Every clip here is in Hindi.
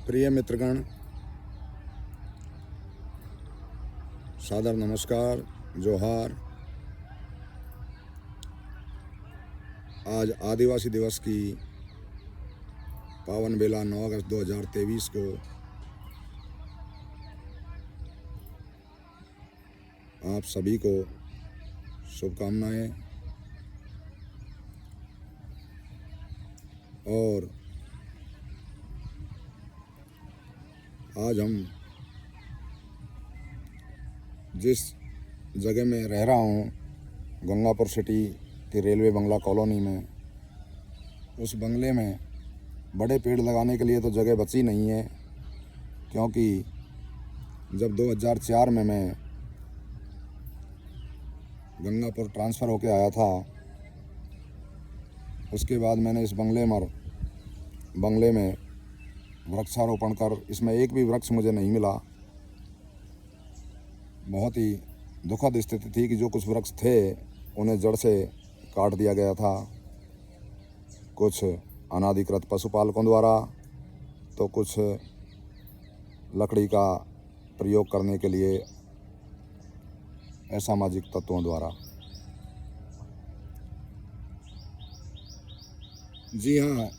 प्रिय मित्रगण, सादर नमस्कार, जोहार। आज आदिवासी दिवस की पावन बेला 9 अगस्त 2023 को आप सभी को शुभकामनाएं। और आज हम जिस जगह में रह रहा हूँ, गंगापुर सिटी के रेलवे बंगला कॉलोनी में, उस बंगले में बड़े पेड़ लगाने के लिए तो जगह बची नहीं है, क्योंकि जब 2004 में मैं गंगापुर ट्रांसफ़र होके आया था, उसके बाद मैंने इस बंगले में वृक्षारोपण कर इसमें एक भी वृक्ष मुझे नहीं मिला। बहुत ही दुखद स्थिति थी कि जो कुछ वृक्ष थे उन्हें जड़ से काट दिया गया था, कुछ अनाधिकृत पशुपालकों द्वारा, तो कुछ लकड़ी का प्रयोग करने के लिए असामाजिक तत्वों द्वारा। जी हाँ,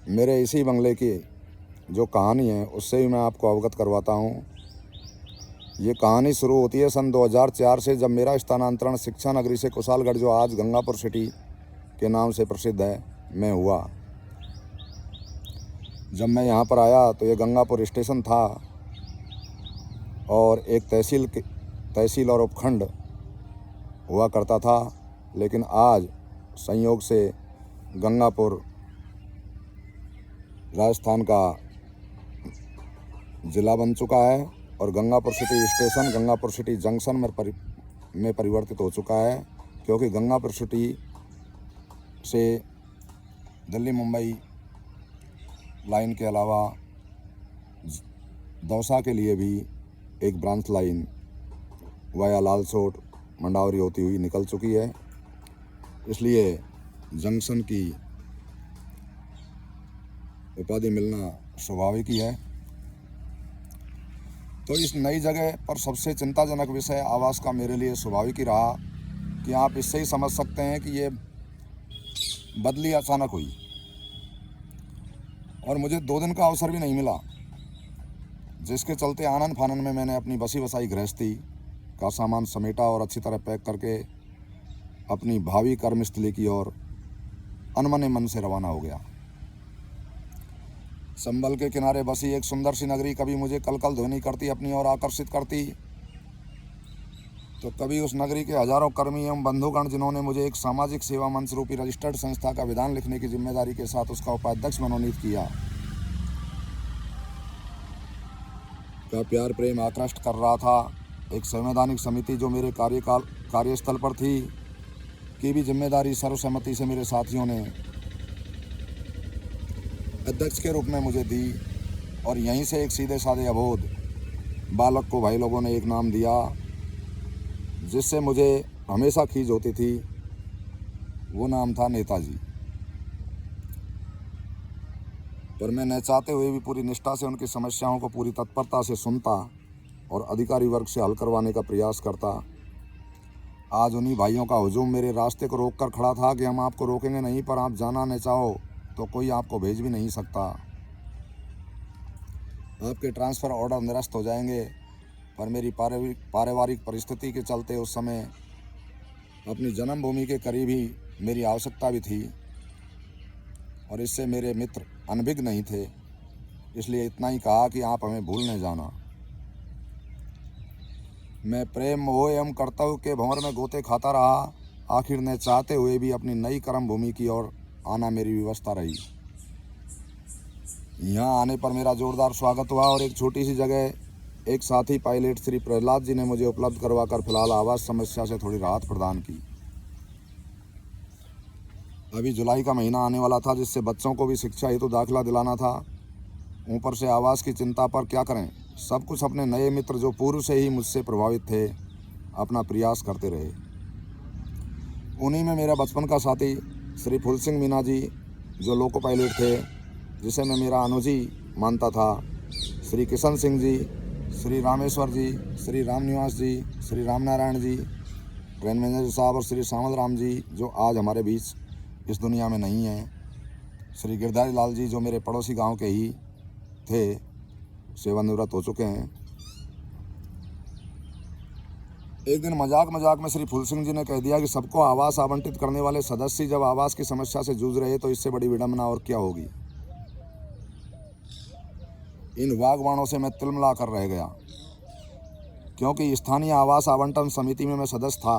मेरे इसी बंगले की जो कहानी है उससे ही मैं आपको अवगत करवाता हूँ। ये कहानी शुरू होती है सन 2004 से, जब मेरा स्थानांतरण शिक्षा नगरी से कुशालगढ़, जो आज गंगापुर सिटी के नाम से प्रसिद्ध है, में हुआ। जब मैं यहाँ पर आया तो ये गंगापुर स्टेशन था और एक तहसील और उपखंड हुआ करता था, लेकिन आज संयोग से गंगापुर राजस्थान का ज़िला बन चुका है और Gangapur city station Gangapur city junction में परिवर्तित हो चुका है, क्योंकि गंगापुर सिटी से दिल्ली मुंबई लाइन के अलावा दौसा के लिए भी एक branch line via Lalsot Mandawari होती हुई निकल चुकी है। इसलिए जंक्शन की उपाधि मिलना स्वाभाविक ही है। तो इस नई जगह पर सबसे चिंताजनक विषय आवास का मेरे लिए स्वाभाविक ही रहा, कि आप इससे ही समझ सकते हैं कि ये बदली अचानक हुई और मुझे 2 दिन का अवसर भी नहीं मिला, जिसके चलते आनन फानन में मैंने अपनी बसी बसाई गृहस्थी का सामान समेटा और अच्छी तरह पैक करके अपनी भावी कर्मस्थली की ओर अनमने मन से रवाना हो गया। संभल के किनारे बसी एक सुंदर सी नगरी कभी मुझे कलकल ध्वनि करती, अपनी ओर आकर्षित करती, तो कभी उस नगरी के हजारों कर्मी एवं बंधुगण, जिन्होंने मुझे एक सामाजिक सेवा मंच रूपी रजिस्टर्ड संस्था का विधान लिखने की जिम्मेदारी के साथ उसका उपाध्यक्ष मनोनीत किया, का प्यार प्रेम आकृष्ट कर रहा था। एक संवैधानिक समिति जो मेरे कार्यस्थल पर थी की भी जिम्मेदारी सर्वसम्मति से मेरे साथियों ने अध्यक्ष के रूप में मुझे दी, और यहीं से एक सीधे साधे अबोध बालक को भाई लोगों ने एक नाम दिया जिससे मुझे हमेशा खींच होती थी। वो नाम था नेताजी। पर मैं न चाहते हुए भी पूरी निष्ठा से उनकी समस्याओं को पूरी तत्परता से सुनता और अधिकारी वर्ग से हल करवाने का प्रयास करता। आज उन्हीं भाइयों का हुजूम मेरे रास्ते को रोक कर खड़ा था कि हम आपको रोकेंगे नहीं, पर आप जाना न चाहो तो कोई आपको भेज भी नहीं सकता। आपके ट्रांसफ़र ऑर्डर निरस्त हो जाएंगे। पर मेरी पारिवारिक परिस्थिति के चलते उस समय अपनी जन्मभूमि के करीब ही मेरी आवश्यकता भी थी, और इससे मेरे मित्र अनभिज्ञ नहीं थे। इसलिए इतना ही कहा कि आप हमें भूल नहीं जाना। मैं प्रेम, मोह एवं कर्तव्य के भंवर में गोते खाता रहा। आखिर न चाहते हुए भी अपनी नई कर्म भूमि की ओर आना मेरी व्यवस्था रही। यहाँ आने पर मेरा जोरदार स्वागत हुआ और एक छोटी सी जगह एक साथी पायलट श्री प्रहलाद जी ने मुझे उपलब्ध करवाकर फिलहाल आवास समस्या से थोड़ी राहत प्रदान की। अभी जुलाई का महीना आने वाला था, जिससे बच्चों को भी शिक्षा हेतु दाखिला दिलाना था। ऊपर से आवास की चिंता पर क्या करें, सब कुछ अपने नए मित्र जो पूर्व से ही मुझसे प्रभावित थे अपना प्रयास करते रहे। उन्हीं में मेरा बचपन का साथी श्री फूल सिंह मीना जी, जो लोको पायलट थे, जिसे मैं मेरा अनुजी मानता था। श्री किशन सिंह जी, श्री रामेश्वर जी, श्री रामनिवास जी, श्री रामनारायण जी, ट्रेन मैनेजर साहब और श्री सावल राम जी जो आज हमारे बीच इस दुनिया में नहीं हैं। श्री गिरधारी लाल जी जो मेरे पड़ोसी गांव के ही थे, सेवानिवृत्त हो चुके हैं। एक दिन मजाक में श्री फूल सिंह जी ने कह दिया कि सबको आवास आवंटित करने वाले सदस्य जब आवास की समस्या से जूझ रहे तो इससे बड़ी विडंबना और क्या होगी। इन वागबाणों से मैं तिलमिला कर रह गया, क्योंकि स्थानीय आवास आवंटन समिति में मैं सदस्य था,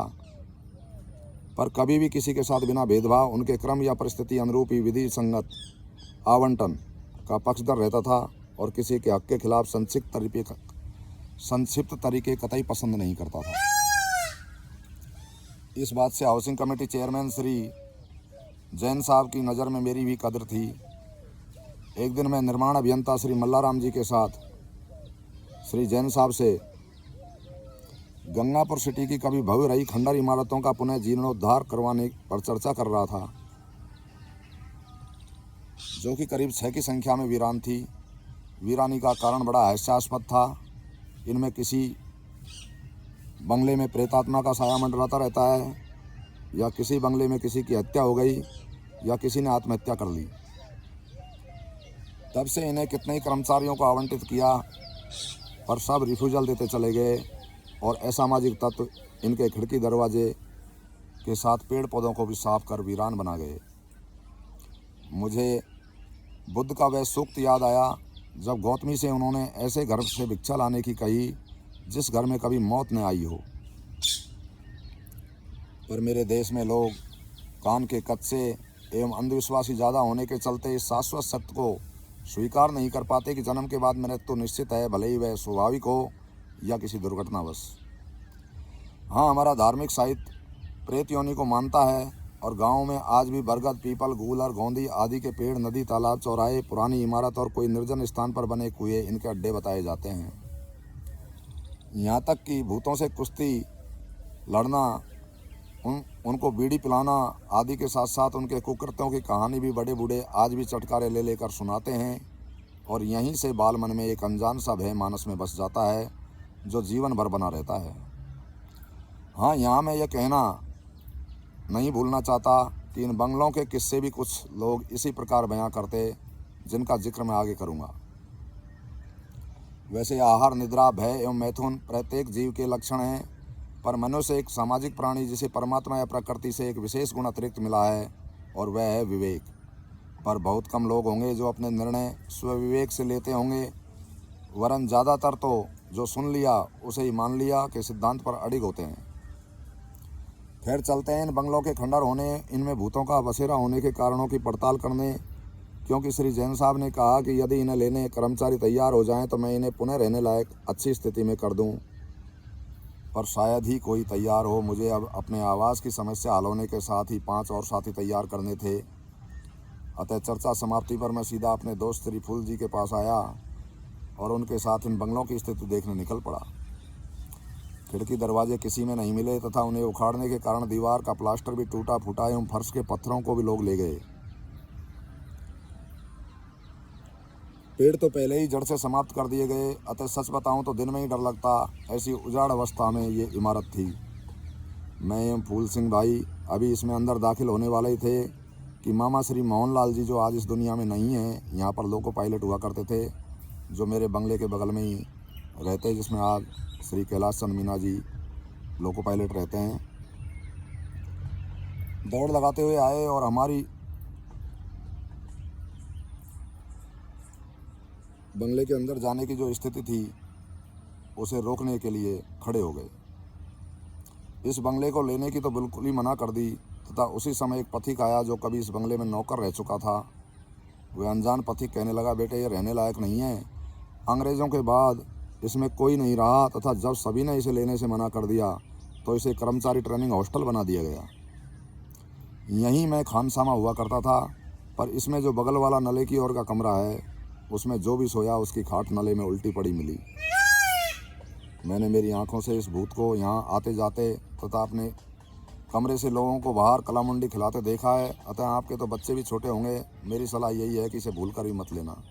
पर कभी भी किसी के साथ बिना भेदभाव उनके क्रम या परिस्थिति अनुरूप ही विधि संगत आवंटन का पक्षधर रहता था और किसी के हक के खिलाफ संक्षिप्त तरीके कतई पसंद नहीं करता था। इस बात से housing committee chairman Shri Jain साहब की नज़र में मेरी भी कदर थी। एक दिन मैं निर्माण अभियंता श्री मल्लाराम जी के साथ श्री जैन साहब से गंगापुर सिटी की कभी भव्य रही खंडर इमारतों का पुनः जीर्णोद्धार करवाने पर चर्चा कर रहा था, जो कि करीब 6 की संख्या में वीरान थी। वीरानी का कारण बड़ा हास्यास्पद था। इनमें किसी बंगले में प्रेतात्मा का साया मंडराता रहता है, या किसी बंगले में किसी की हत्या हो गई, या किसी ने आत्महत्या कर ली। तब से इन्हें कितने ही कर्मचारियों को आवंटित किया, पर सब रिफ्यूजल देते चले गए और असामाजिक तत्व इनके खिड़की दरवाजे के साथ पेड़ पौधों को भी साफ कर वीरान बना गए। मुझे बुद्ध का वह सूक्त याद आया जब गौतमी से उन्होंने ऐसे घर से भिक्षा लाने की कही जिस घर में कभी मौत न आई हो। पर मेरे देश में लोग कान के कच्चे एवं अंधविश्वासी ज़्यादा होने के चलते इस शाश्वत सत्य को स्वीकार नहीं कर पाते कि जन्म के बाद मृत्यु निश्चित है, भले ही वह स्वाभाविक हो या किसी दुर्घटनावश। हाँ, हमारा धार्मिक साहित्य प्रेत योनि को मानता है और गाँव में आज भी बरगद, पीपल, गूलर, गोंदी आदि के पेड़, नदी, तालाब, चौराहे, पुरानी इमारत और कोई निर्जन स्थान पर बने कुएं इनके अड्डे बताए जाते हैं। यहाँ तक कि भूतों से कुश्ती लड़ना, उनको बीड़ी पिलाना आदि के साथ साथ उनके कुकृत्यों की कहानी भी बड़े बूढ़े आज भी चटकारे ले लेकर सुनाते हैं, और यहीं से बाल मन में एक अनजान सा भय मानस में बस जाता है जो जीवन भर बना रहता है। हाँ, यहाँ मैं यह कहना नहीं भूलना चाहता कि इन बंगलों के किस्से भी कुछ लोग इसी प्रकार बयां करते, जिनका जिक्र मैं आगे करूँगा। वैसे आहार, निद्रा, भय एवं मैथुन प्रत्येक जीव के लक्षण हैं, पर मनुष्य एक सामाजिक प्राणी जिसे परमात्मा या प्रकृति से एक विशेष गुण अतिरिक्त मिला है, और वह है विवेक। पर बहुत कम लोग होंगे जो अपने निर्णय स्वविवेक से लेते होंगे, वरन ज़्यादातर तो जो सुन लिया उसे ही मान लिया के सिद्धांत पर अडिग होते हैं। फिर चलते हैं इन बंगलों के खंडर होने, इनमें भूतों का बसेरा होने के कारणों की पड़ताल करने, क्योंकि श्री जैन साहब ने कहा कि यदि इन्हें लेने कर्मचारी तैयार हो जाएं तो मैं इन्हें पुनः रहने लायक अच्छी स्थिति में कर दूं, पर शायद ही कोई तैयार हो। मुझे अब अपने आवास की समस्या हल होने के साथ ही 5 और साथी तैयार करने थे। अतः चर्चा समाप्ति पर मैं सीधा अपने दोस्त श्री फूल जी के पास आया और उनके साथ इन बंगलों की स्थिति देखने निकल पड़ा। खिड़की दरवाजे किसी में नहीं मिले तथा उन्हें उखाड़ने के कारण दीवार का प्लास्टर भी टूटा फूटा एवं फर्श के पत्थरों को भी लोग ले गए। पेड़ तो पहले ही जड़ से समाप्त कर दिए गए। अतः सच बताऊं तो दिन में ही डर लगता, ऐसी उजाड़ अवस्था में ये इमारत थी। मैं एवं फूल सिंह भाई अभी इसमें अंदर दाखिल होने वाले ही थे कि मामा श्री मोहनलाल जी जो आज इस दुनिया में नहीं हैं, यहाँ पर लोको पायलट हुआ करते थे, जो मेरे बंगले के बगल में ही रहते, जिसमें आज श्री कैलाश चंद मीना जी लोको पायलट रहते हैं, दौड़ लगाते हुए आए और हमारी बंगले के अंदर जाने की जो स्थिति थी उसे रोकने के लिए खड़े हो गए। इस बंगले को लेने की तो बिल्कुल ही मना कर दी तथा उसी समय एक पथिक आया जो कभी इस बंगले में नौकर रह चुका था। वह अनजान पथिक कहने लगा, बेटे ये रहने लायक नहीं है। अंग्रेज़ों के बाद इसमें कोई नहीं रहा तथा जब सभी ने इसे लेने से मना कर दिया तो इसे कर्मचारी ट्रेनिंग हॉस्टल बना दिया गया। यहीं मैं खानसामा हुआ करता था, पर इसमें जो बगल वाला नले की ओर का कमरा है उसमें जो भी सोया उसकी खाट नले में उल्टी पड़ी मिली। मैंने मेरी आंखों से इस भूत को यहाँ आते जाते तथा अपने कमरे से लोगों को बाहर कलामुंडी खिलाते देखा है। अतः आपके तो बच्चे भी छोटे होंगे, मेरी सलाह यही है कि इसे भूल कर भी मत लेना।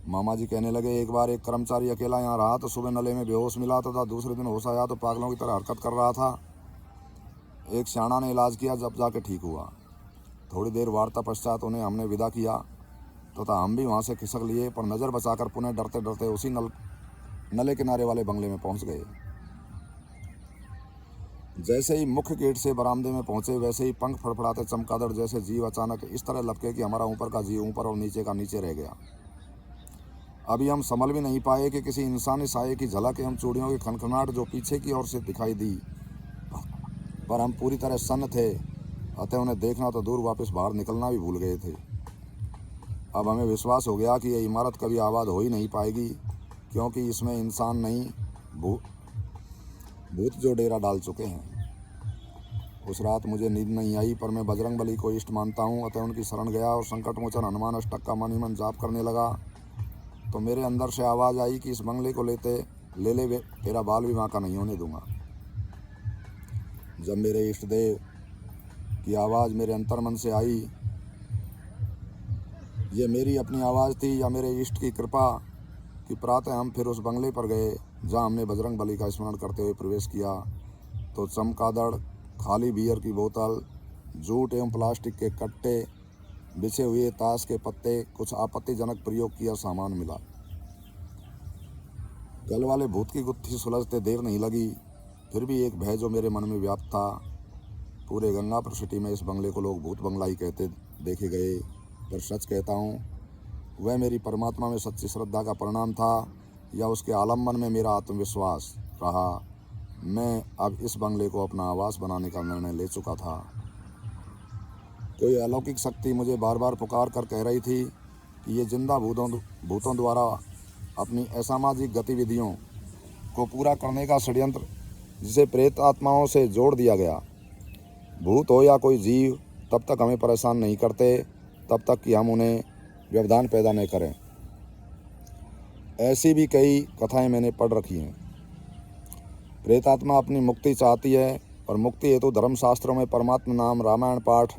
मामा जी कहने लगे, एक बार एक कर्मचारी अकेला यहाँ रहा तो सुबह नले में बेहोश मिला तथा दूसरे दिन होश आया तो पागलों की तरह हरकत कर रहा था। एक स्याणा ने इलाज किया, जब जाके ठीक हुआ। थोड़ी देर वार्ता पश्चात उन्हें हमने विदा किया तथा हम भी वहाँ से खिसक लिए, पर नज़र बचाकर पुनः डरते डरते उसी नले किनारे वाले बंगले में पहुँच गए। जैसे ही मुख्य गेट से बरामदे में पहुँचे, वैसे ही पंख फड़फड़ाते चमगादड़ जैसे जीव अचानक इस तरह लपके कि हमारा ऊपर का जीव ऊपर और नीचे का नीचे रह गया। अभी हम संभल भी नहीं पाए कि किसी इंसानी साये की झलक एवं चूड़ियों की खनखनाहट जो पीछे की ओर से दिखाई दी, पर हम पूरी तरह सन्न थे, अतः उन्हें देखना तो दूर, वापस बाहर निकलना भी भूल गए थे। अब हमें विश्वास हो गया कि यह इमारत कभी आबाद हो ही नहीं पाएगी, क्योंकि इसमें इंसान नहीं, भूत जो डेरा डाल चुके हैं। उस रात मुझे नींद नहीं आई, पर मैं बजरंगबली को इष्ट मानता हूँ, अतः उनकी शरण गया और संकट मोचन हनुमान अष्टक का मन ही मन जाप करने लगा। तो मेरे अंदर से आवाज़ आई कि इस बंगले को ले ले, तेरा बाल भी वहाँ का नहीं होने दूंगा। जब मेरे इष्ट देव की आवाज़ मेरे अंतर्मन से आई, ये मेरी अपनी आवाज़ थी या मेरे इष्ट की कृपा कि प्रातः हम फिर उस बंगले पर गए जहाँ हमने बजरंगबली का स्मरण करते हुए प्रवेश किया, तो चमगादड़, खाली बियर की बोतल, जूट एवं प्लास्टिक के कट्टे, बिछे हुए ताश के पत्ते, कुछ आपत्तिजनक प्रयोग किया सामान मिला। कल वाले भूत की गुत्थी सुलझते देर नहीं लगी, फिर भी एक भय जो मेरे मन में व्याप्त था। पूरे गंगापुर सिटी में इस बंगले को लोग भूत बंगला ही कहते देखे गए, पर सच कहता हूँ, वह मेरी परमात्मा में सच्ची श्रद्धा का परिणाम था या उसके आलम्बन में मेरा आत्मविश्वास रहा। मैं अब इस बंगले को अपना आवास बनाने का निर्णय ले चुका था। कोई अलौकिक शक्ति मुझे बार बार पुकार कर कह रही थी कि ये जिंदा भूतों द्वारा अपनी असामाजिक गतिविधियों को पूरा करने का षड्यंत्र, जिसे प्रेत आत्माओं से जोड़ दिया गया। भूत हो या कोई जीव, तब तक हमें परेशान नहीं करते तब तक कि हम उन्हें व्यवधान पैदा न करें। ऐसी भी कई कथाएं मैंने पढ़ रखी हैं। प्रेतात्मा अपनी मुक्ति चाहती है, पर मुक्ति हेतु धर्मशास्त्रों में परमात्मा नाम, रामायण पाठ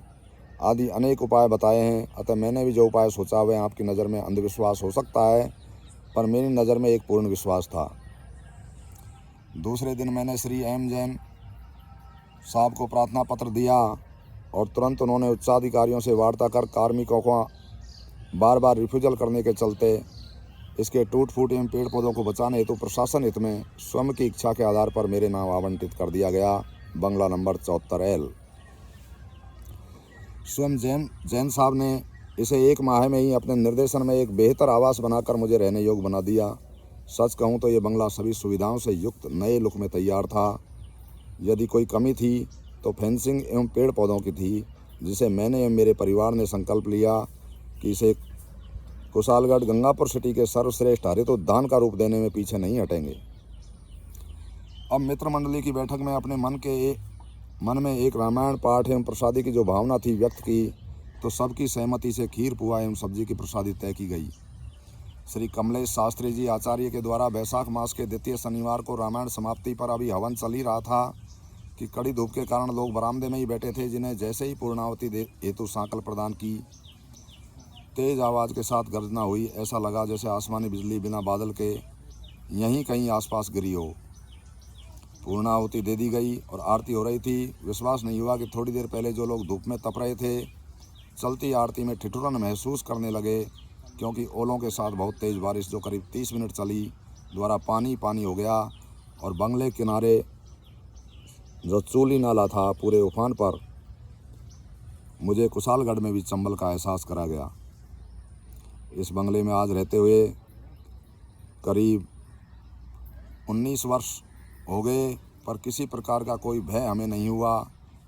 आदि अनेक उपाय बताए हैं। अतः मैंने भी जो उपाय सोचा वह आपकी नज़र में अंधविश्वास हो सकता है, पर मेरी नज़र में एक पूर्ण विश्वास था। दूसरे दिन मैंने श्री एम जैन साहब को प्रार्थना पत्र दिया और तुरंत उन्होंने उच्चाधिकारियों से वार्ता कर कार्मिकों को बार बार रिफ्यूजल करने के चलते इसके टूट फूट एवं पेड़ पौधों को बचाने हेतु प्रशासन हित में स्वयं की इच्छा के आधार पर मेरे नाम आवंटित कर दिया गया, बंगला नंबर 74L। स्वयं जैन साहब ने इसे 1 माह में ही अपने निर्देशन में एक बेहतर आवास बनाकर मुझे रहने योग्य बना दिया। सच कहूँ तो ये बंगला सभी सुविधाओं से युक्त नए लुक में तैयार था। यदि कोई कमी थी तो फेंसिंग एवं पेड़ पौधों की थी, जिसे मैंने एवं मेरे परिवार ने संकल्प लिया कि इसे कुशालगढ़ गंगापुर सिटी के सर्वश्रेष्ठ हरित उद्यान का रूप देने में पीछे नहीं हटेंगे। अब मित्र मंडली की बैठक में अपने मन में एक रामायण पाठ एवं प्रसादी की जो भावना थी व्यक्त की, तो सबकी सहमति से खीर पुआ एवं सब्जी की प्रसादी तय की गई। श्री कमलेश शास्त्री जी आचार्य के द्वारा वैशाख मास के द्वितीय शनिवार को रामायण समाप्ति पर अभी हवन चल ही रहा था कि कड़ी धूप के कारण लोग बरामदे में ही बैठे थे, जिन्हें जैसे ही पूर्णावती हेतु सांकल प्रदान की, तेज आवाज़ के साथ गर्जना हुई। ऐसा लगा जैसे आसमानी बिजली बिना बादल के यहीं कहीं आसपास गिरी हो। पूर्णाहुति दे दी गई और आरती हो रही थी। विश्वास नहीं हुआ कि थोड़ी देर पहले जो लोग धूप में तप रहे थे, चलती आरती में ठिठुरन महसूस करने लगे, क्योंकि ओलों के साथ बहुत तेज़ बारिश जो करीब 30 मिनट चली द्वारा पानी पानी हो गया और बंगले किनारे जो चूली नाला था पूरे उफान पर मुझे कुशालगढ़ में भी चंबल का एहसास करा गया। इस बंगले में आज रहते हुए करीब 19 वर्ष हो गए, पर किसी प्रकार का कोई भय हमें नहीं हुआ।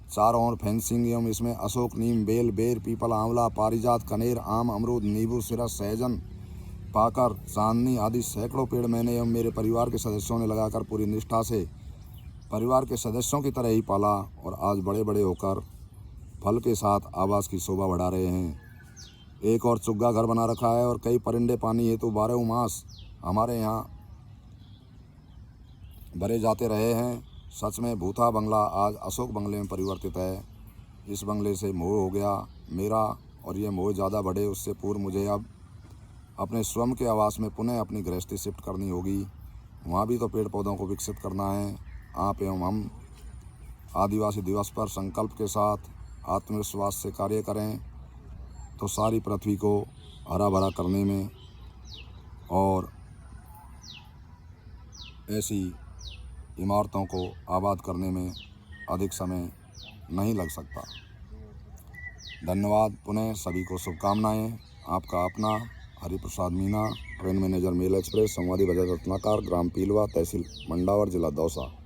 चारों ओर फेंसिंग एवं इसमें अशोक, नीम, बेल, बेर, पीपल, आंवला, पारिजात, कनेर, आम, अमरूद, नींबू, सिरस, सहजन, पाकर, चांदनी आदि सैकड़ों पेड़ मैंने एवं मेरे परिवार के सदस्यों ने लगाकर पूरी निष्ठा से परिवार के सदस्यों की तरह ही पाला और आज बड़े बड़े होकर फल के साथ आवास की शोभा बढ़ा रहे हैं। एक और चुग्गा घर बना रखा है और कई परिंदे पानी हेतु 12 मास हमारे यहाँ भरे जाते रहे हैं। सच में भूथा बंगला आज अशोक बंगले में परिवर्तित है। इस बंगले से मोह हो गया मेरा, और ये मोह ज़्यादा बढ़े उससे पूर्व मुझे अब अपने स्वयं के आवास में पुनः अपनी गृहस्थी शिफ्ट करनी होगी। वहाँ भी तो पेड़ पौधों को विकसित करना है। आप एवं हम आदिवासी दिवस पर संकल्प के साथ आत्मविश्वास से कार्य करें तो सारी पृथ्वी को हरा भरा करने में और ऐसी इमारतों को आबाद करने में अधिक समय नहीं लग सकता। धन्यवाद। पुनः सभी को शुभकामनाएं। आपका अपना Hariprasad Meena, train manager mail express, संवादी बजाज रत्नाकर, ग्राम पीलवा, तहसील मंडावर, जिला दौसा।